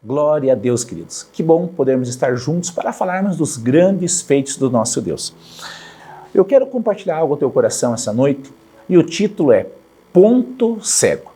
Glória a Deus, queridos. Que bom podermos estar juntos para falarmos dos grandes feitos do nosso Deus. Eu quero compartilhar algo ao teu coração essa noite e o título é Ponto Cego.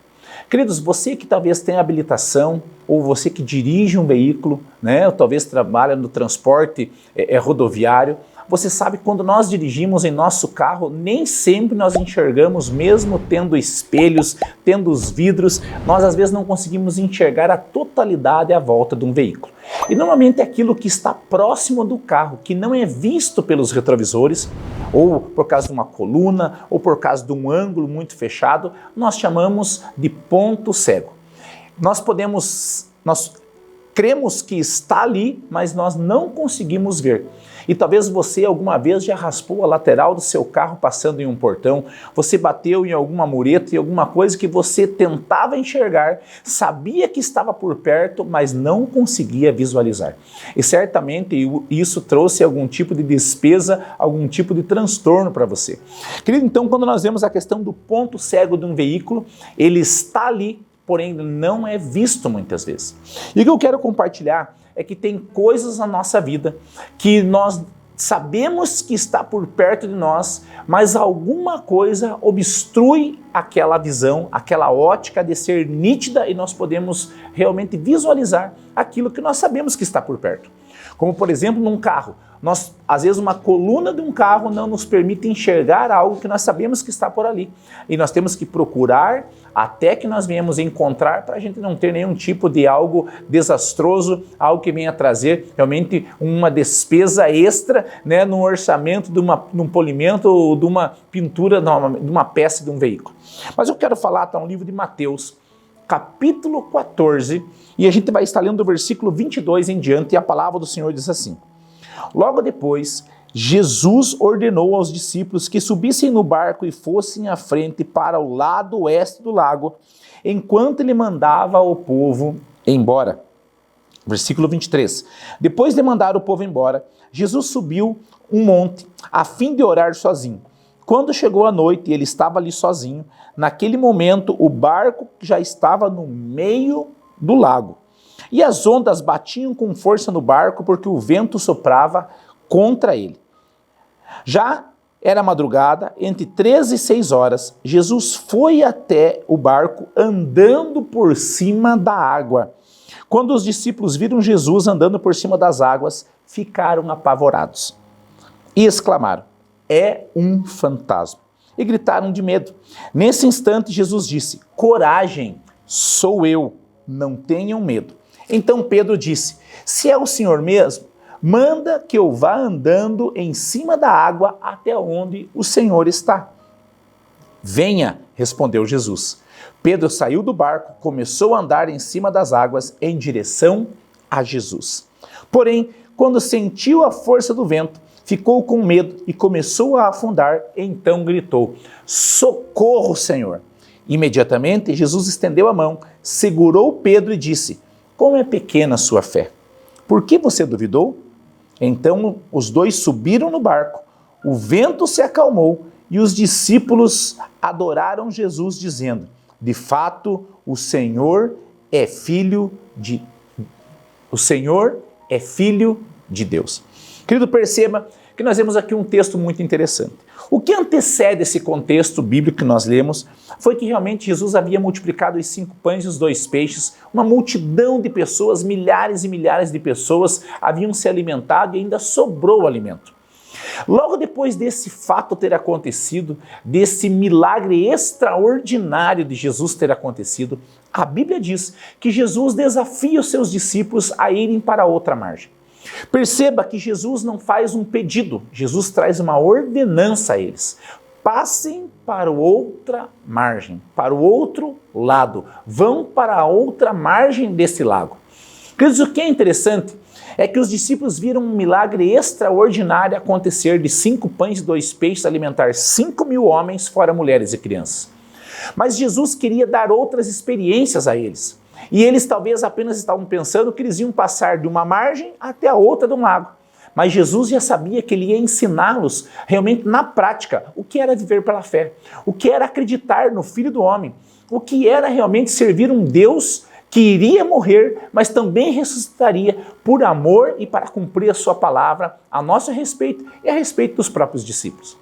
Queridos, você que talvez tenha habilitação ou você que dirige um veículo, ou talvez trabalha no transporte rodoviário, você sabe que quando nós dirigimos em nosso carro, nem sempre nós enxergamos, mesmo tendo espelhos, tendo os vidros, nós às vezes não conseguimos enxergar a totalidade à volta de um veículo. E normalmente aquilo que está próximo do carro, que não é visto pelos retrovisores, ou por causa de uma coluna, ou por causa de um ângulo muito fechado, nós chamamos de ponto cego. Nós cremos que está ali, mas nós não conseguimos ver. E talvez você alguma vez já raspou a lateral do seu carro passando em um portão, você bateu em alguma mureta, em alguma coisa que você tentava enxergar, sabia que estava por perto, mas não conseguia visualizar. E certamente isso trouxe algum tipo de despesa, algum tipo de transtorno para você. Querido, então quando nós vemos a questão do ponto cego de um veículo, ele está ali, porém não é visto muitas vezes. E o que eu quero compartilhar é que tem coisas na nossa vida que nós sabemos que está por perto de nós, mas alguma coisa obstrui aquela visão, aquela ótica de ser nítida e nós podemos realmente visualizar aquilo que nós sabemos que está por perto. Como por exemplo num carro, às vezes uma coluna de um carro não nos permite enxergar algo que nós sabemos que está por ali. E nós temos que procurar até que nós venhamos encontrar para a gente não ter nenhum tipo de algo desastroso, algo que venha trazer realmente uma despesa extra no orçamento de um polimento ou de uma pintura, de uma peça de um veículo. Mas eu quero falar, está no livro de Mateus, capítulo 14, e a gente vai estar lendo do versículo 22 em diante, e a palavra do Senhor diz assim: Logo depois, Jesus ordenou aos discípulos que subissem no barco e fossem à frente para o lado oeste do lago, enquanto ele mandava o povo embora. Versículo 23. Depois de mandar o povo embora, Jesus subiu um monte a fim de orar sozinho. Quando chegou a noite e ele estava ali sozinho, naquele momento o barco já estava no meio do lago. E as ondas batiam com força no barco porque o vento soprava contra ele. Já era madrugada, entre 3 e 6 horas, Jesus foi até o barco andando por cima da água. Quando os discípulos viram Jesus andando por cima das águas, ficaram apavorados e exclamaram: é um fantasma! E gritaram de medo. Nesse instante, Jesus disse: coragem, sou eu, não tenham medo. Então Pedro disse: se é o Senhor mesmo, manda que eu vá andando em cima da água até onde o Senhor está. Venha, respondeu Jesus. Pedro saiu do barco, começou a andar em cima das águas em direção a Jesus. Porém, quando sentiu a força do vento, ficou com medo e começou a afundar, então gritou: socorro, Senhor! Imediatamente Jesus estendeu a mão, segurou Pedro e disse: como é pequena a sua fé! Por que você duvidou? Então os dois subiram no barco, o vento se acalmou e os discípulos adoraram Jesus, dizendo: de fato, o Senhor é filho de Deus. Querido, perceba que nós vemos aqui um texto muito interessante. O que antecede esse contexto bíblico que nós lemos foi que realmente Jesus havia multiplicado os 5 pães e os 2 peixes, uma multidão de pessoas, milhares e milhares de pessoas haviam se alimentado e ainda sobrou alimento. Logo depois desse fato ter acontecido, desse milagre extraordinário de Jesus ter acontecido, a Bíblia diz que Jesus desafia os seus discípulos a irem para outra margem. Perceba que Jesus não faz um pedido, Jesus traz uma ordenança a eles. Passem para outra margem, para o outro lado, vão para a outra margem desse lago. Queridos, o que é interessante é que os discípulos viram um milagre extraordinário acontecer de 5 pães e 2 peixes alimentar 5.000 homens, fora mulheres e crianças. Mas Jesus queria dar outras experiências a eles. E eles talvez apenas estavam pensando que eles iam passar de uma margem até a outra do lago. Mas Jesus já sabia que ele ia ensiná-los realmente na prática o que era viver pela fé, o que era acreditar no Filho do Homem, o que era realmente servir um Deus que iria morrer, mas também ressuscitaria por amor e para cumprir a sua palavra a nosso respeito e a respeito dos próprios discípulos.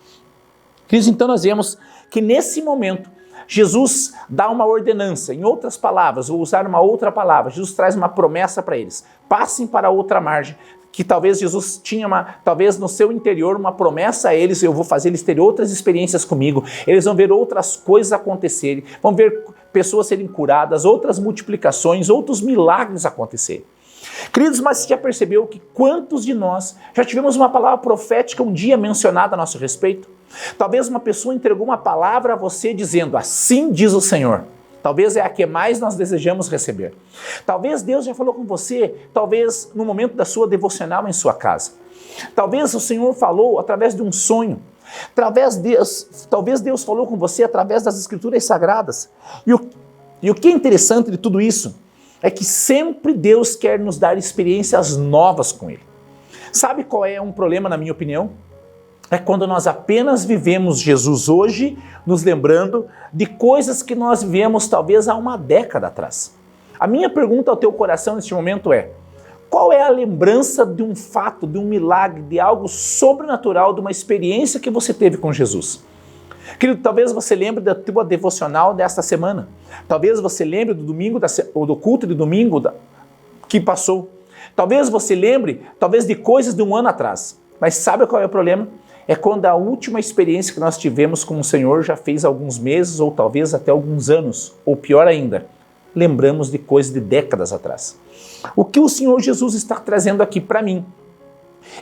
Queridos, então nós vemos que nesse momento Jesus dá uma ordenança, em outras palavras, vou usar uma outra palavra, Jesus traz uma promessa para eles, passem para outra margem, que talvez Jesus tinha talvez no seu interior uma promessa a eles, eu vou fazer eles terem outras experiências comigo, eles vão ver outras coisas acontecerem, vão ver pessoas serem curadas, outras multiplicações, outros milagres acontecerem. Queridos, mas você já percebeu que quantos de nós já tivemos uma palavra profética um dia mencionada a nosso respeito? Talvez uma pessoa entregou uma palavra a você dizendo, assim diz o Senhor. Talvez é a que mais nós desejamos receber. Talvez Deus já falou com você, talvez no momento da sua devocional em sua casa. Talvez o Senhor falou através de um sonho. Talvez Deus falou com você através das Escrituras Sagradas. E o que é interessante de tudo isso é que sempre Deus quer nos dar experiências novas com Ele. Sabe qual é um problema, na minha opinião? É quando nós apenas vivemos Jesus hoje, nos lembrando de coisas que nós vivemos talvez há uma década atrás. A minha pergunta ao teu coração neste momento é, qual é a lembrança de um fato, de um milagre, de algo sobrenatural, de uma experiência que você teve com Jesus? Querido, talvez você lembre da tua devocional desta semana. Talvez você lembre do domingo, ou do culto de domingo que passou. Talvez você lembre, de coisas de um ano atrás. Mas sabe qual é o problema? É quando a última experiência que nós tivemos com o Senhor já fez alguns meses ou talvez até alguns anos. Ou pior ainda, lembramos de coisas de décadas atrás. O que o Senhor Jesus está trazendo aqui para mim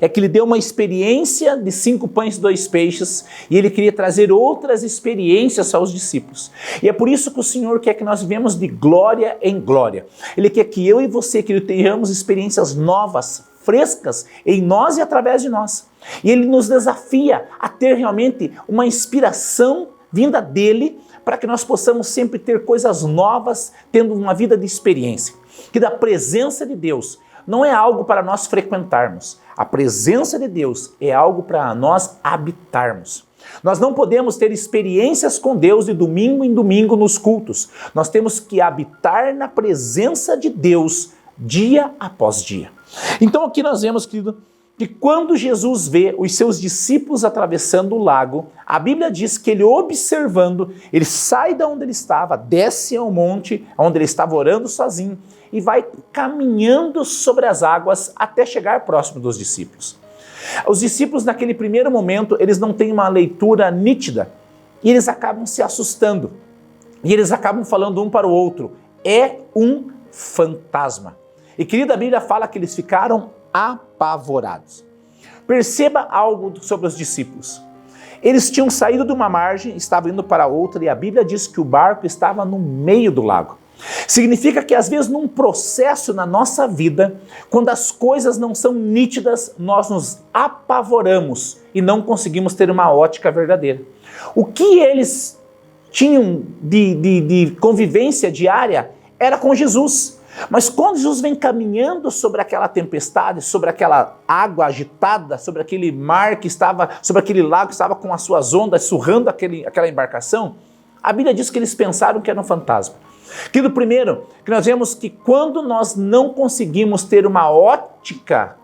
é que Ele deu uma experiência de 5 pães e 2 peixes e Ele queria trazer outras experiências aos discípulos. E é por isso que o Senhor quer que nós vivemos de glória em glória. Ele quer que eu e você, que tenhamos experiências novas, frescas em nós e através de nós. E Ele nos desafia a ter realmente uma inspiração vinda dEle para que nós possamos sempre ter coisas novas, tendo uma vida de experiência. Que da presença de Deus não é algo para nós frequentarmos. A presença de Deus é algo para nós habitarmos. Nós não podemos ter experiências com Deus de domingo em domingo nos cultos. Nós temos que habitar na presença de Deus dia após dia. Então aqui nós vemos, querido, que quando Jesus vê os seus discípulos atravessando o lago, a Bíblia diz que ele observando, ele sai de onde ele estava, desce ao monte, onde ele estava orando sozinho, e vai caminhando sobre as águas até chegar próximo dos discípulos. Os discípulos naquele primeiro momento, eles não têm uma leitura nítida, e eles acabam se assustando, e eles acabam falando um para o outro, é um fantasma. E querida, a Bíblia fala que eles ficaram apavorados. Perceba algo sobre os discípulos. Eles tinham saído de uma margem, estavam indo para outra, e a Bíblia diz que o barco estava no meio do lago. Significa que às vezes num processo na nossa vida, quando as coisas não são nítidas, nós nos apavoramos e não conseguimos ter uma ótica verdadeira. O que eles tinham de convivência diária era com Jesus. Mas quando Jesus vem caminhando sobre aquela tempestade, sobre aquela água agitada, sobre aquele mar que estava, sobre aquele lago que estava com as suas ondas surrando aquela embarcação, a Bíblia diz que eles pensaram que era um fantasma. Querido, primeiro, que nós vemos que quando nós não conseguimos ter uma ótica,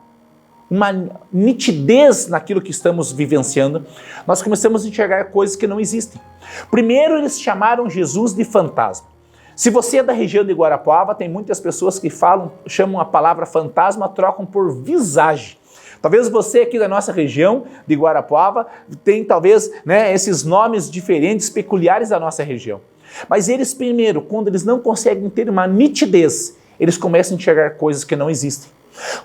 uma nitidez naquilo que estamos vivenciando, nós começamos a enxergar coisas que não existem. Primeiro, eles chamaram Jesus de fantasma. Se você é da região de Guarapuava, tem muitas pessoas que chamam a palavra fantasma, trocam por visagem. Talvez você aqui da nossa região de Guarapuava tem talvez esses nomes diferentes, peculiares da nossa região. Mas eles primeiro, quando eles não conseguem ter uma nitidez, eles começam a enxergar coisas que não existem.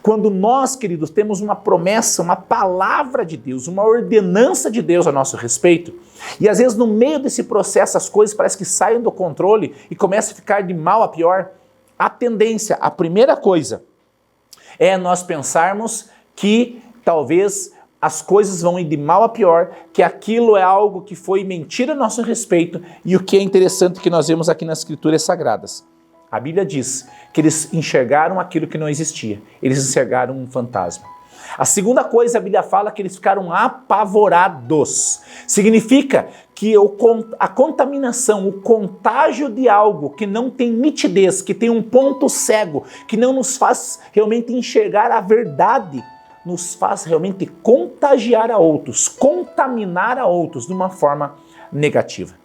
Quando nós, queridos, temos uma promessa, uma palavra de Deus, uma ordenança de Deus a nosso respeito, e às vezes no meio desse processo as coisas parecem que saem do controle e começam a ficar de mal a pior, a tendência, a primeira coisa, é nós pensarmos que talvez as coisas vão ir de mal a pior, que aquilo é algo que foi mentira a nosso respeito, e o que é interessante que nós vemos aqui nas Escrituras Sagradas. A Bíblia diz que eles enxergaram aquilo que não existia. Eles enxergaram um fantasma. A segunda coisa, a Bíblia fala que eles ficaram apavorados. Significa que a contaminação, o contágio de algo que não tem nitidez, que tem um ponto cego, que não nos faz realmente enxergar a verdade, nos faz realmente contagiar a outros, contaminar a outros de uma forma negativa.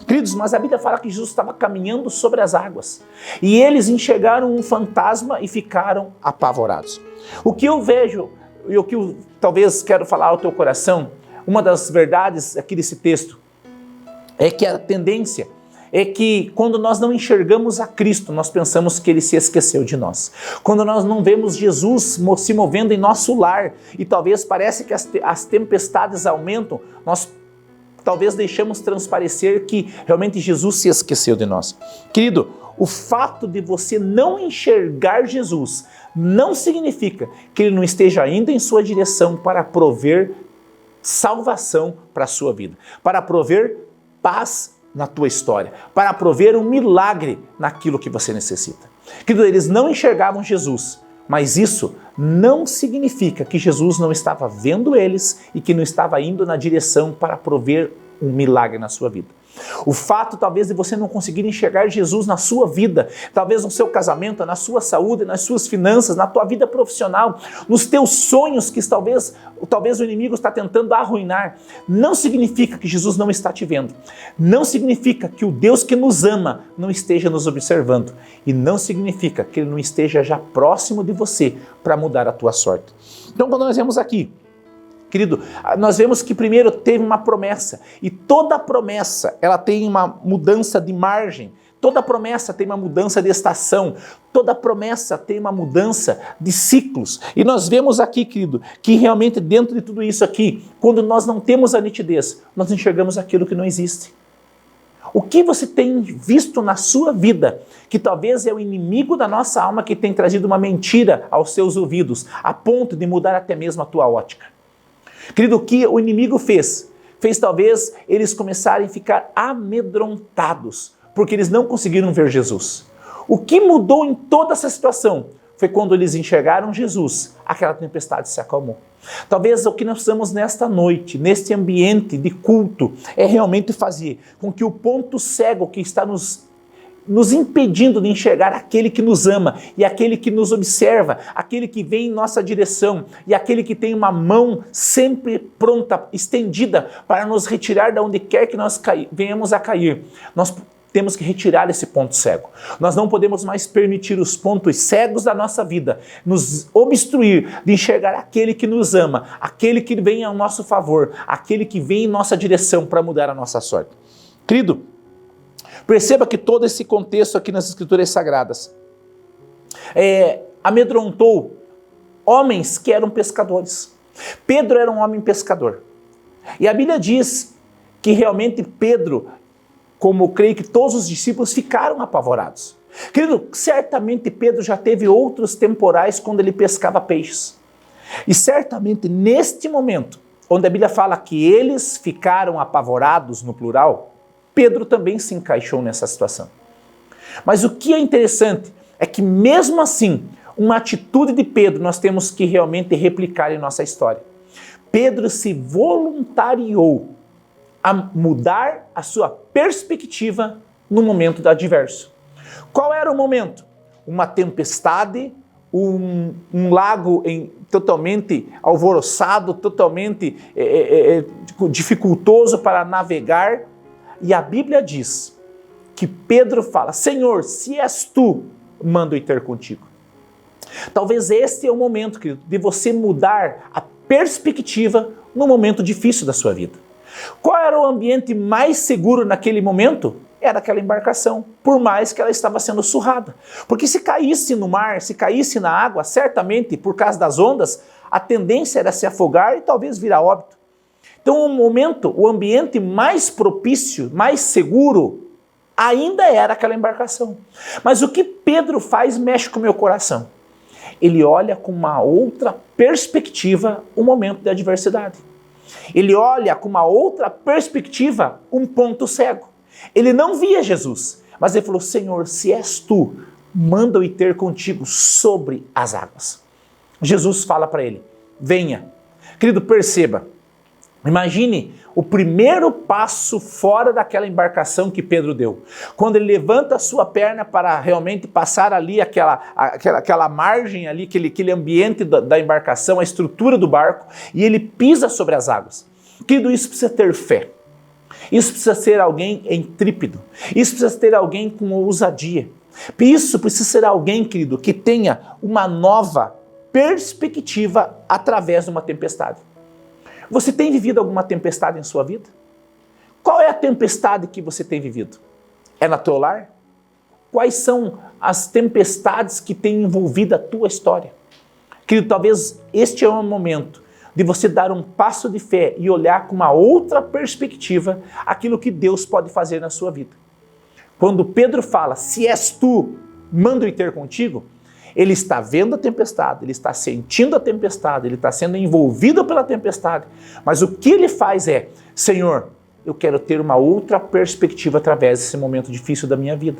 Queridos, mas a Bíblia fala que Jesus estava caminhando sobre as águas e eles enxergaram um fantasma e ficaram apavorados. O que eu vejo e o que eu talvez quero falar ao teu coração, uma das verdades aqui desse texto, é que a tendência é que quando nós não enxergamos a Cristo, nós pensamos que Ele se esqueceu de nós. Quando nós não vemos Jesus se movendo em nosso lar e talvez parece que as tempestades aumentam, nós talvez deixamos transparecer que realmente Jesus se esqueceu de nós. Querido, o fato de você não enxergar Jesus não significa que Ele não esteja indo em sua direção para prover salvação para a sua vida, para prover paz na tua história, para prover um milagre naquilo que você necessita. Querido, eles não enxergavam Jesus, mas isso não significa que Jesus não estava vendo eles e que não estava indo na direção para prover um milagre na sua vida. O fato talvez de você não conseguir enxergar Jesus na sua vida, talvez no seu casamento, na sua saúde, nas suas finanças, na tua vida profissional, nos teus sonhos que talvez o inimigo está tentando arruinar, não significa que Jesus não está te vendo. Não significa que o Deus que nos ama não esteja nos observando. E não significa que Ele não esteja já próximo de você para mudar a tua sorte. Então, quando nós vemos aqui, querido, nós vemos que primeiro teve uma promessa, e toda promessa ela tem uma mudança de margem, toda promessa tem uma mudança de estação, toda promessa tem uma mudança de ciclos. E nós vemos aqui, querido, que realmente dentro de tudo isso aqui, quando nós não temos a nitidez, nós enxergamos aquilo que não existe. O que você tem visto na sua vida, que talvez é o inimigo da nossa alma que tem trazido uma mentira aos seus ouvidos, a ponto de mudar até mesmo a tua ótica? Querido, o que o inimigo fez talvez eles começarem a ficar amedrontados, porque eles não conseguiram ver Jesus. O que mudou em toda essa situação foi quando eles enxergaram Jesus, aquela tempestade se acalmou. Talvez o que nós precisamos nesta noite, neste ambiente de culto, é realmente fazer com que o ponto cego que está nos impedindo de enxergar aquele que nos ama e aquele que nos observa, aquele que vem em nossa direção e aquele que tem uma mão sempre pronta, estendida para nos retirar de onde quer que nós venhamos a cair. Nós temos que retirar esse ponto cego. Nós não podemos mais permitir os pontos cegos da nossa vida nos obstruir de enxergar aquele que nos ama, aquele que vem ao nosso favor, aquele que vem em nossa direção para mudar a nossa sorte. Querido, perceba que todo esse contexto aqui nas Escrituras Sagradas amedrontou homens que eram pescadores. Pedro era um homem pescador. E a Bíblia diz que realmente Pedro, como eu creio que todos os discípulos, ficaram apavorados. Querido, certamente Pedro já teve outros temporais quando ele pescava peixes. E certamente neste momento, onde a Bíblia fala que eles ficaram apavorados no plural, Pedro também se encaixou nessa situação. Mas o que é interessante é que mesmo assim, uma atitude de Pedro nós temos que realmente replicar em nossa história. Pedro se voluntariou a mudar a sua perspectiva no momento adverso. Qual era o momento? Uma tempestade, um lago totalmente alvoroçado, totalmente dificultoso para navegar. E a Bíblia diz que Pedro fala: Senhor, se és tu, mando ir ter contigo. Talvez este é o momento, querido, de você mudar a perspectiva no momento difícil da sua vida. Qual era o ambiente mais seguro naquele momento? Era aquela embarcação, por mais que ela estava sendo surrada. Porque se caísse no mar, se caísse na água, certamente, por causa das ondas, a tendência era se afogar e talvez vir a óbito. Então o ambiente mais propício, mais seguro, ainda era aquela embarcação. Mas o que Pedro faz mexe com o meu coração. Ele olha com uma outra perspectiva o momento de adversidade. Ele olha com uma outra perspectiva um ponto cego. Ele não via Jesus, mas ele falou: Senhor, se és tu, manda-o ir ter contigo sobre as águas. Jesus fala para ele: venha. Querido, perceba, Imagine o primeiro passo fora daquela embarcação que Pedro deu. Quando ele levanta a sua perna para realmente passar ali aquela margem ali, aquele ambiente da embarcação, a estrutura do barco, e ele pisa sobre as águas. Tudo isso precisa ter fé. Isso precisa ser alguém intrépido. Isso precisa ter alguém com ousadia. Isso precisa ser alguém, querido, que tenha uma nova perspectiva através de uma tempestade. Você tem vivido alguma tempestade em sua vida? Qual é a tempestade que você tem vivido? É no teu lar? Quais são as tempestades que têm envolvido a tua história? Querido, talvez este é um momento de você dar um passo de fé e olhar com uma outra perspectiva aquilo que Deus pode fazer na sua vida. Quando Pedro fala, se és tu, mando-me ter contigo, ele está vendo a tempestade, ele está sentindo a tempestade, ele está sendo envolvido pela tempestade, mas o que ele faz é, Senhor, eu quero ter uma outra perspectiva através desse momento difícil da minha vida.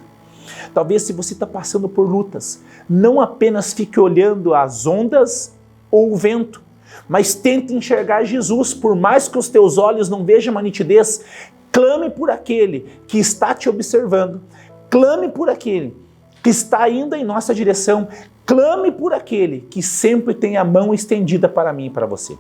Talvez se você está passando por lutas, não apenas fique olhando as ondas ou o vento, mas tente enxergar Jesus, por mais que os teus olhos não vejam uma nitidez, clame por aquele que está te observando, clame por aquele que está indo em nossa direção, clame por aquele que sempre tem a mão estendida para mim e para você.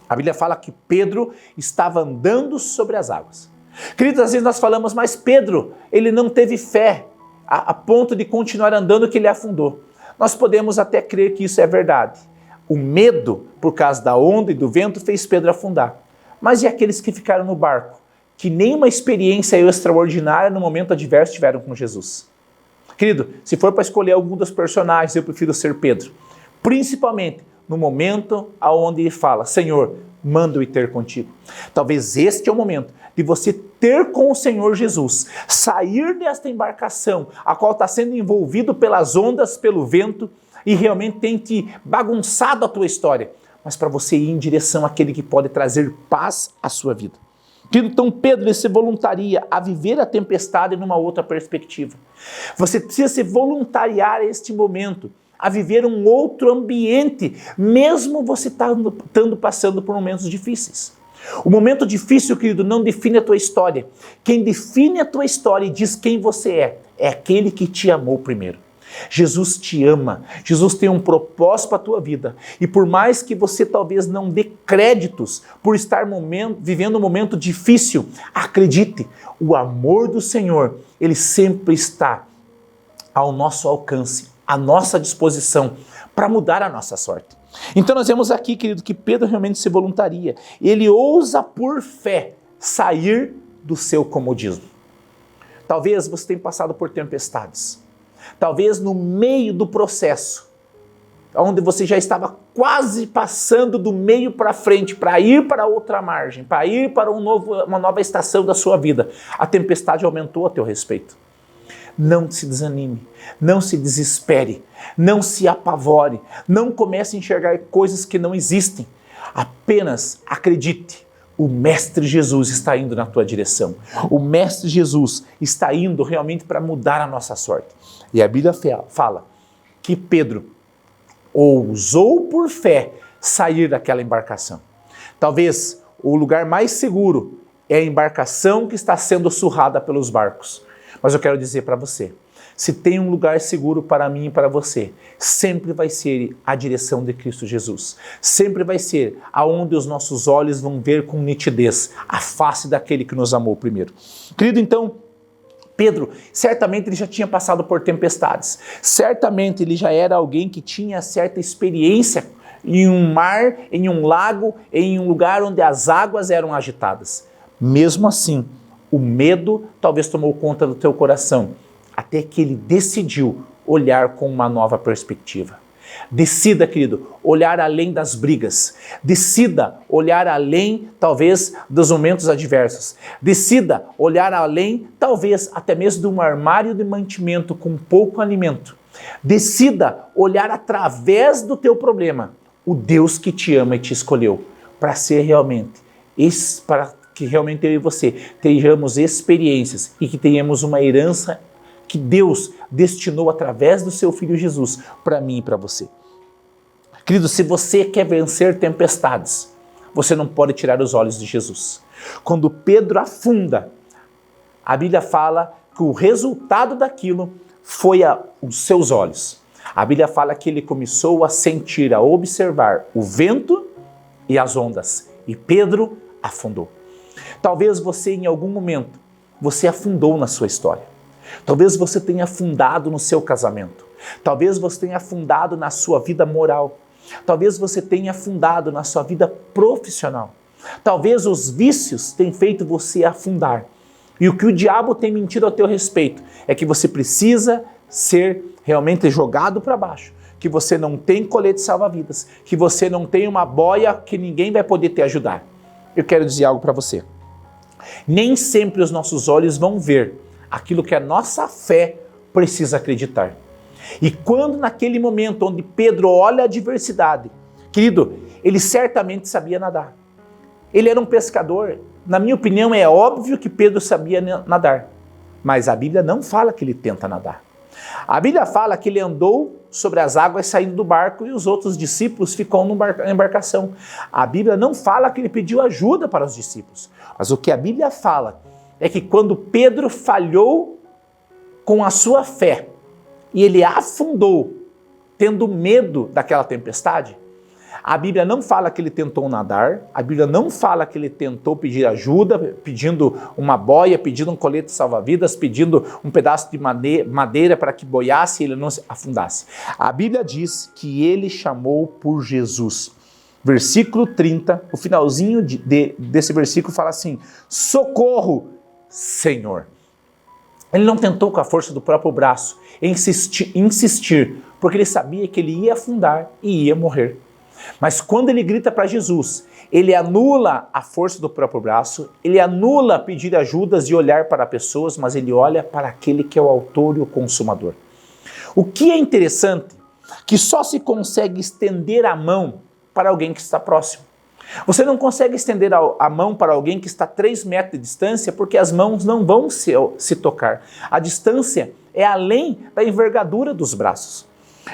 A Bíblia fala que Pedro estava andando sobre as águas. Queridos, às vezes nós falamos, mas Pedro, ele não teve fé a ponto de continuar andando que ele afundou. Nós podemos até crer que isso é verdade. O medo, por causa da onda e do vento, fez Pedro afundar. Mas e aqueles que ficaram no barco, que nenhuma experiência extraordinária no momento adverso tiveram com Jesus? Querido, se for para escolher algum dos personagens, eu prefiro ser Pedro. Principalmente no momento onde ele fala, Senhor, mando-me ter contigo. Talvez este é o momento de você ter com o Senhor Jesus, sair desta embarcação, a qual está sendo envolvido pelas ondas, pelo vento, e realmente tem te bagunçado a tua história, mas para você ir em direção àquele que pode trazer paz à sua vida. Então Pedro ele se voluntaria a viver a tempestade numa outra perspectiva. Você precisa se voluntariar a este momento, a viver um outro ambiente, mesmo você estando passando por momentos difíceis. O momento difícil, querido, não define a tua história. Quem define a tua história e diz quem você é aquele que te amou primeiro. Jesus te ama, Jesus tem um propósito para a tua vida, e por mais que você talvez não dê créditos por estar vivendo um momento difícil, acredite, o amor do Senhor, ele sempre está ao nosso alcance, à nossa disposição, para mudar a nossa sorte. Então nós vemos aqui, querido, que Pedro realmente se voluntaria, ele ousa por fé sair do seu comodismo. Talvez você tenha passado por tempestades, talvez no meio do processo, onde você já estava quase passando do meio para frente, para ir para outra margem, para ir para uma nova estação da sua vida, a tempestade aumentou a teu respeito. Não se desanime, não se desespere, não se apavore, não comece a enxergar coisas que não existem. Apenas acredite, o Mestre Jesus está indo na tua direção. O Mestre Jesus está indo realmente para mudar a nossa sorte. E a Bíblia fala que Pedro ousou por fé sair daquela embarcação. Talvez o lugar mais seguro é a embarcação que está sendo surrada pelos barcos. Mas eu quero dizer para você, se tem um lugar seguro para mim e para você, sempre vai ser a direção de Cristo Jesus. Sempre vai ser aonde os nossos olhos vão ver com nitidez a face daquele que nos amou primeiro. Querido, então, Pedro, certamente ele já tinha passado por tempestades. Certamente ele já era alguém que tinha certa experiência em um mar, em um lago, em um lugar onde as águas eram agitadas. Mesmo assim, o medo talvez tomou conta do teu coração, até que ele decidiu olhar com uma nova perspectiva. Decida, querido, olhar além das brigas. Decida olhar além, talvez, dos momentos adversos. Decida olhar além, talvez, até mesmo de um armário de mantimento com pouco alimento. Decida olhar através do teu problema o Deus que te ama e te escolheu para ser realmente, para que realmente eu e você tenhamos experiências e que tenhamos uma herança que Deus destinou através do seu Filho Jesus para mim e para você. Querido, se você quer vencer tempestades, você não pode tirar os olhos de Jesus. Quando Pedro afunda, a Bíblia fala que o resultado daquilo foi os seus olhos. A Bíblia fala que ele começou a sentir, a observar o vento e as ondas. E Pedro afundou. Talvez você, em algum momento, você afundou na sua história. Talvez você tenha afundado no seu casamento. Talvez você tenha afundado na sua vida moral. Talvez você tenha afundado na sua vida profissional. Talvez os vícios tenham feito você afundar. E o que o diabo tem mentido ao teu respeito é que você precisa ser realmente jogado para baixo, que você não tem colete salva-vidas, que você não tem uma boia que ninguém vai poder te ajudar. Eu quero dizer algo para você. Nem sempre os nossos olhos vão ver aquilo que a nossa fé precisa acreditar. E quando naquele momento onde Pedro olha a adversidade, querido, ele certamente sabia nadar. Ele era um pescador. Na minha opinião, é óbvio que Pedro sabia nadar, mas a Bíblia não fala que ele tenta nadar. A Bíblia fala que ele andou sobre as águas saindo do barco e os outros discípulos ficam na embarcação. A Bíblia não fala que ele pediu ajuda para os discípulos, mas o que a Bíblia fala é que quando Pedro falhou com a sua fé e ele afundou, tendo medo daquela tempestade, a Bíblia não fala que ele tentou nadar, a Bíblia não fala que ele tentou pedir ajuda, pedindo uma boia, pedindo um colete salva-vidas, pedindo um pedaço de madeira para que boiasse e ele não se afundasse. A Bíblia diz que ele chamou por Jesus. Versículo 30, o finalzinho desse versículo fala assim: socorro, Senhor. Ele não tentou com a força do próprio braço insistir, porque ele sabia que ele ia afundar e ia morrer. Mas quando ele grita para Jesus, ele anula a força do próprio braço, ele anula pedir ajudas e olhar para pessoas, mas ele olha para aquele que é o autor e o consumador. O que é interessante, que só se consegue estender a mão para alguém que está próximo. Você não consegue estender a mão para alguém que está a 3 metros de distância, porque as mãos não vão se tocar. A distância é além da envergadura dos braços.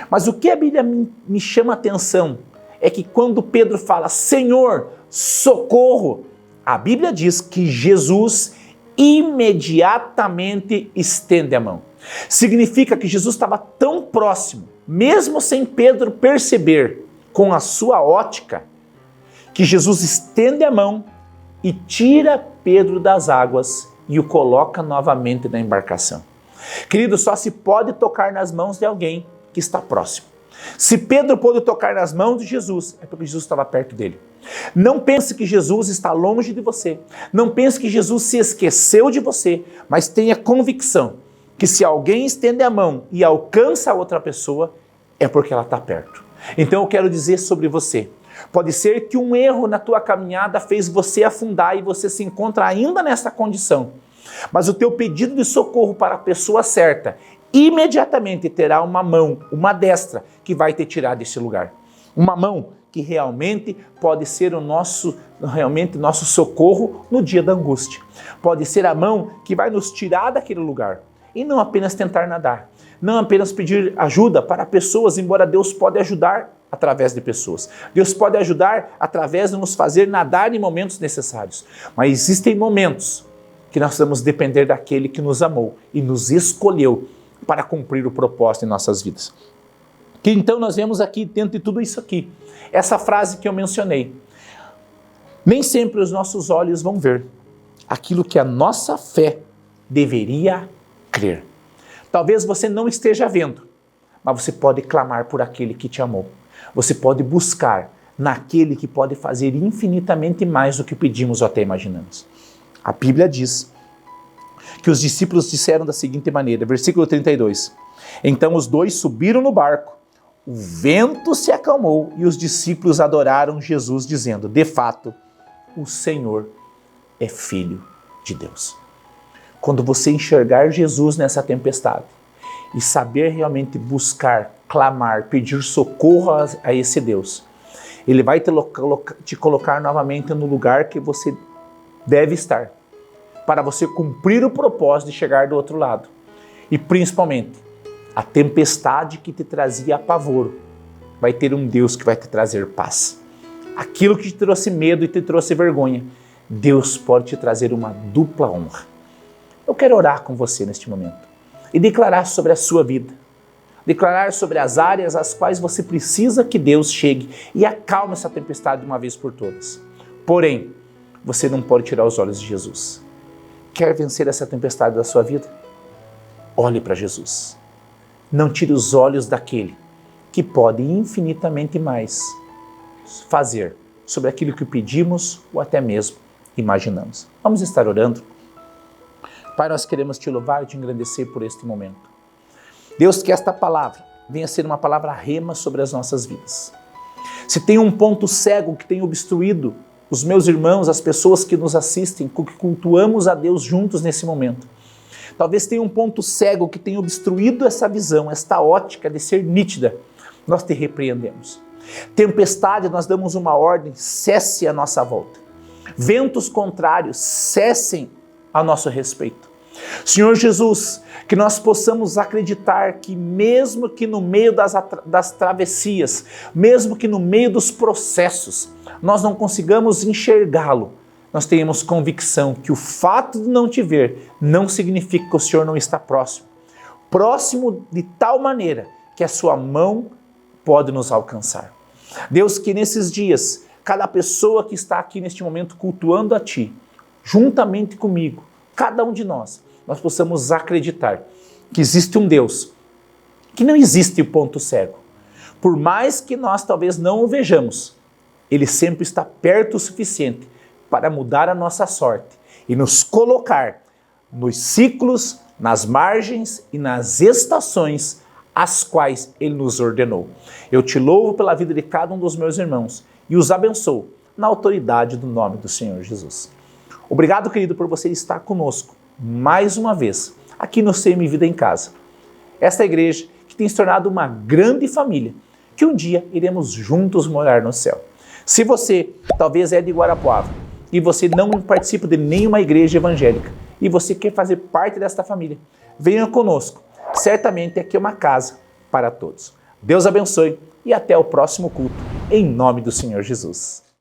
Mas o que a Bíblia me chama a atenção é que quando Pedro fala, Senhor, socorro, a Bíblia diz que Jesus imediatamente estende a mão. Significa que Jesus estava tão próximo, mesmo sem Pedro perceber com a sua ótica, que Jesus estende a mão e tira Pedro das águas e o coloca novamente na embarcação. Querido, só se pode tocar nas mãos de alguém que está próximo. Se Pedro pôde tocar nas mãos de Jesus, é porque Jesus estava perto dele. Não pense que Jesus está longe de você. Não pense que Jesus se esqueceu de você, mas tenha convicção que se alguém estende a mão e alcança a outra pessoa, é porque ela está perto. Então eu quero dizer sobre você, pode ser que um erro na tua caminhada fez você afundar e você se encontra ainda nessa condição, mas o teu pedido de socorro para a pessoa certa imediatamente terá uma mão, uma destra, que vai te tirar desse lugar. Uma mão que realmente pode ser o nosso socorro no dia da angústia. Pode ser a mão que vai nos tirar daquele lugar. E não apenas tentar nadar, não apenas pedir ajuda para pessoas, embora Deus pode ajudar através de pessoas. Deus pode ajudar através de nos fazer nadar em momentos necessários. Mas existem momentos que nós vamos depender daquele que nos amou e nos escolheu para cumprir o propósito em nossas vidas. Que então nós vemos aqui, dentro de tudo isso aqui, essa frase que eu mencionei. Nem sempre os nossos olhos vão ver aquilo que a nossa fé deveria crer. Talvez você não esteja vendo, mas você pode clamar por aquele que te amou. Você pode buscar naquele que pode fazer infinitamente mais do que pedimos ou até imaginamos. A Bíblia diz que os discípulos disseram da seguinte maneira, versículo 32. Então os dois subiram no barco, o vento se acalmou e os discípulos adoraram Jesus, dizendo, de fato, o Senhor é Filho de Deus. Quando você enxergar Jesus nessa tempestade e saber realmente buscar, clamar, pedir socorro a esse Deus, Ele vai te colocar novamente no lugar que você deve estar, para você cumprir o propósito de chegar do outro lado. E principalmente, a tempestade que te trazia apavoro, vai ter um Deus que vai te trazer paz. aquilo que te trouxe medo e te trouxe vergonha, Deus pode te trazer uma dupla honra. Eu quero orar com você neste momento e declarar sobre a sua vida, declarar sobre as áreas às quais você precisa que Deus chegue e acalme essa tempestade de uma vez por todas. Porém, você não pode tirar os olhos de Jesus. Quer vencer essa tempestade da sua vida? Olhe para Jesus. Não tire os olhos daquele que pode infinitamente mais fazer sobre aquilo que pedimos ou até mesmo imaginamos. Vamos estar orando. Pai, nós queremos te louvar e te engrandecer por este momento. Deus, que esta palavra venha ser uma palavra rema sobre as nossas vidas. Se tem um ponto cego que tem obstruído os meus irmãos, as pessoas que nos assistem, que cultuamos a Deus juntos nesse momento, talvez tenha um ponto cego que tenha obstruído essa visão, esta ótica de ser nítida, nós te repreendemos. Tempestade, nós damos uma ordem, cesse à nossa volta. Ventos contrários, cessem a nosso respeito. Senhor Jesus, que nós possamos acreditar que mesmo que no meio das travessias, mesmo que no meio dos processos, nós não consigamos enxergá-lo, nós tenhamos convicção que o fato de não te ver não significa que o Senhor não está próximo. Próximo de tal maneira que a sua mão pode nos alcançar. Deus, que nesses dias, cada pessoa que está aqui neste momento cultuando a Ti, juntamente comigo, cada um de nós possamos acreditar que existe um Deus, que não existe o ponto cego. Por mais que nós talvez não o vejamos, Ele sempre está perto o suficiente para mudar a nossa sorte e nos colocar nos ciclos, nas margens e nas estações as quais Ele nos ordenou. Eu te louvo pela vida de cada um dos meus irmãos e os abençoo na autoridade do nome do Senhor Jesus. Obrigado, querido, por você estar conosco mais uma vez aqui no CM Vida em Casa. Esta igreja que tem se tornado uma grande família, que um dia iremos juntos morar no céu. Se você talvez é de Guarapuava e você não participa de nenhuma igreja evangélica e você quer fazer parte desta família, venha conosco. Certamente aqui é uma casa para todos. Deus abençoe e até o próximo culto, em nome do Senhor Jesus.